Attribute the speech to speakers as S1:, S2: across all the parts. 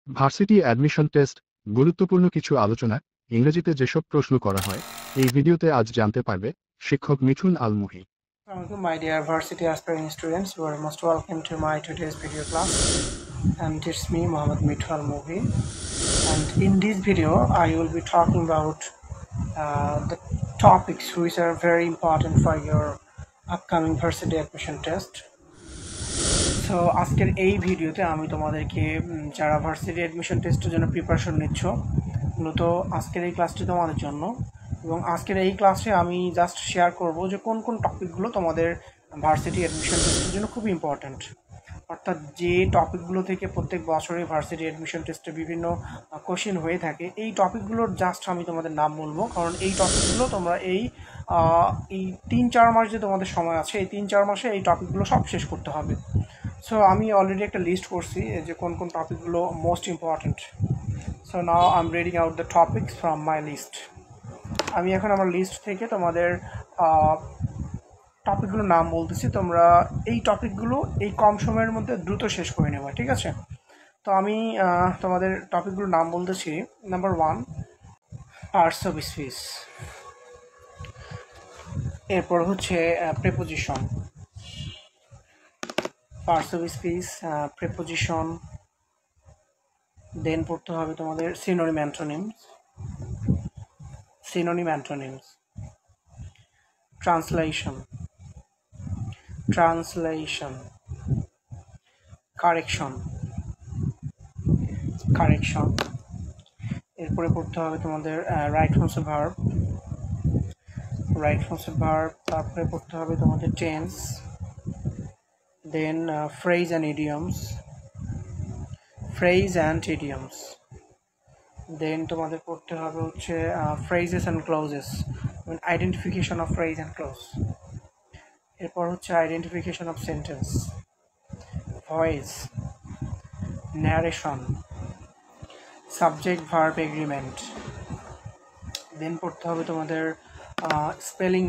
S1: Varsity admission test গুরুত্বপূর্ণ কিছু আলোচনা ইংরেজিতে যেসব প্রশ্ন করা হয় এই ভিডিওতে আজ জানতে পারবে শিক্ষক মিঠুন আল মুহি।
S2: Assalamualaikum, my dear varsity aspiring students. You are most welcome to my today's video class. And it's me, Mohammed Mithu Al Muhi. And in this video, I will be talking about the topics which are very important for your upcoming varsity admission test. So আজকের এই ভিডিওতে আমি তোমাদেরকে যারা varsity admission টেস্টের জন্য preparation নিচ্ছ, মূলত আজকের এই ক্লাসটি তোমাদের জন্য। এবং আজকের এই ক্লাসে আমি জাস্ট শেয়ার করব যে কোন কোন টপিকগুলো তোমাদের ভার্সিটি অ্যাডমিশন টেস্টের জন্য খুব ইম্পর্ট্যান্ট, অর্থাৎ যে টপিকগুলো থেকে প্রত্যেক বছরে ভার্সিটি অ্যাডমিশন টেস্টে বিভিন্ন কোশ্চেন হয়ে থাকে, এই টপিকগুলোর জাস্ট আমি তোমাদের নাম বলবো, কারণ এই টপিকগুলো তোমরা এই 3-4 মাস যে তোমাদের সময় আছে, এই 3-4 মাসে এই টপিকগুলো সব শেষ করতে হবে। সো আমি অলরেডি একটা লিস্ট করছি যে কোন কোন টপিকগুলো most important. So now I am reading out the topics from my list. আমি এখন আমার লিস্ট থেকে তোমাদের টপিকগুলোর নাম বলতেছি, তোমরা এই টপিকগুলো এই কম সময়ের মধ্যে দ্রুত শেষ করে নেবা, ঠিক আছে? তো আমি তোমাদের টপিকগুলোর নাম বলতেছি। Number 1, parts of speech. এরপর হচ্ছে preposition, parts of speech, preposition. Then পড়তে হবে তোমাদের সিনোনিম অ্যান্টোনিমস, ট্রান্সলেশন, কারেকশন। এরপরে পড়তে হবে তোমাদের রাইট ফর্মস অফ ভার্ব, তারপরে পড়তে হবে তোমাদের tense, then phrase and idioms, then তোমাদের পড়তে হবে হচ্ছে phrases and clauses, identification of phrase and clause. এরপর হচ্ছে identification of sentence, voice, narration, subject verb agreement. Then পড়তে হবে তোমাদের spelling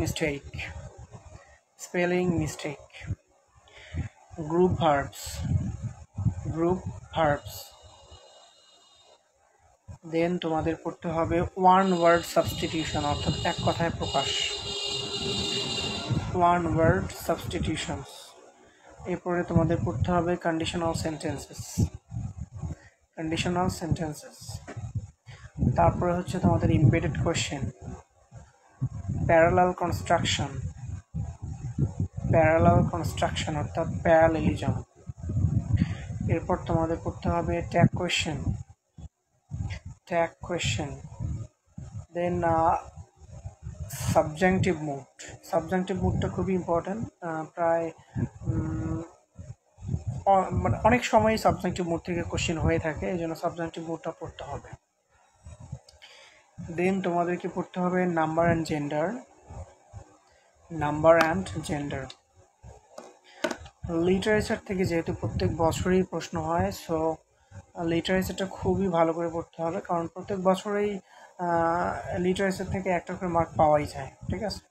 S2: mistake, group verbs. Then তোমাদের পড়তে হবে ওয়ান ওয়ার্ড সাবস্টিটিউশন, অর্থাৎ এক কথায় প্রকাশ, এরপরে তোমাদের পড়তে হবে কন্ডিশনাল সেন্টেন্সেস। তারপরে হচ্ছে তোমাদের ইমবেডেড কোয়েশ্চেন, প্যারালাল কনস্ট্রাকশন অর্থাৎ প্যারালেলিজম। এরপর তোমাদের পড়তে হবে ট্যাগ কোয়েশ্চেন। দেন সাবজেক্টিভ মুডটা খুবই ইম্পর্ট্যান্ট, প্রায় মানে অনেক সময় সাবজেক্টিভ মুড থেকে কোশ্চেন হয়ে থাকে, এই জন্য সাবজেক্টিভ মুডটা পড়তে হবে। দেন তোমাদেরকে পড়তে হবে নাম্বার অ্যান্ড জেন্ডার। লিটারেচার থেকে যেহেতু প্রত্যেক বছরই প্রশ্ন হয়, সো লিটারেচারটা খুবই ভালো করে পড়তে হবে, কারণ প্রত্যেক বছরেই লিটারেচার থেকে একটা করে মার্ক পাওয়াই যায়, ঠিক আছে?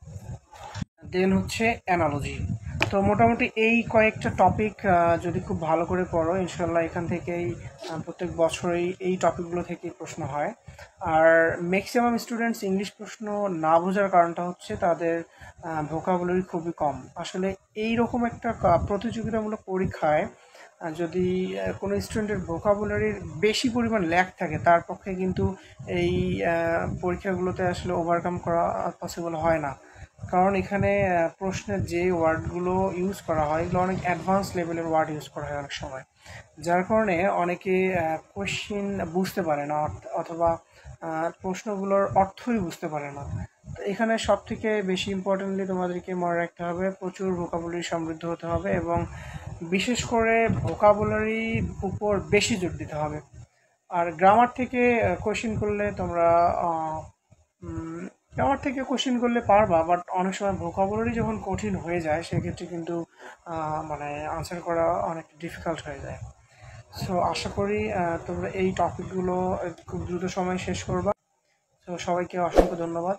S2: দেন হচ্ছে অ্যানালজি। তো মোটামুটি এই কয়েকটা টপিক যদি খুব ভালো করে পড়ো, ইনশাল্লাহ এখান থেকেই প্রত্যেক বছরেই এই টপিকগুলো থেকেই প্রশ্ন হয়। আর ম্যাক্সিমাম স্টুডেন্টস ইংলিশ প্রশ্ন না বোঝার কারণটা হচ্ছে তাদের ভোকাবুলারি খুবই কম। আসলে এই রকম একটা প্রতিযোগিতামূলক পরীক্ষায় যদি কোনো স্টুডেন্টের ভোকাবুলারির বেশি পরিমাণ ল্যাক থাকে, তার পক্ষে কিন্তু এই পরীক্ষাগুলোতে আসলে ওভারকাম করা পসিবল হয় না, কারণ এখানে প্রশ্নের যে ওয়ার্ডগুলো ইউজ করা হয় এগুলো অনেক অ্যাডভান্স লেভেলের ওয়ার্ড ইউজ করা হয় অনেক সময়, যার কারণে অনেকে কোশ্চিন বুঝতে পারে না অথবা প্রশ্নগুলোর অর্থই বুঝতে পারে না। তো এখানে সব থেকে বেশি ইম্পর্টেন্টলি তোমাদেরকে মনে রাখতে হবে প্রচুর ভোকাবুলারি সমৃদ্ধ হতে হবে, এবং বিশেষ করে ভোকাবুলারির উপর বেশি জোর দিতে হবে। আর গ্রামার থেকে কোশ্চিন করলে পারবা, বাট অনেক সময় ভোকাবুলারি যখন কঠিন হয়ে যায় সেক্ষেত্রে কিন্তু মানে আনসার করা অনেক ডিফিকাল্ট হয়ে যায়। সো আশা করি তোমরা এই টপিকগুলো খুব দ্রুত সময় শেষ করবা। তো সবাইকে অসংখ্য ধন্যবাদ।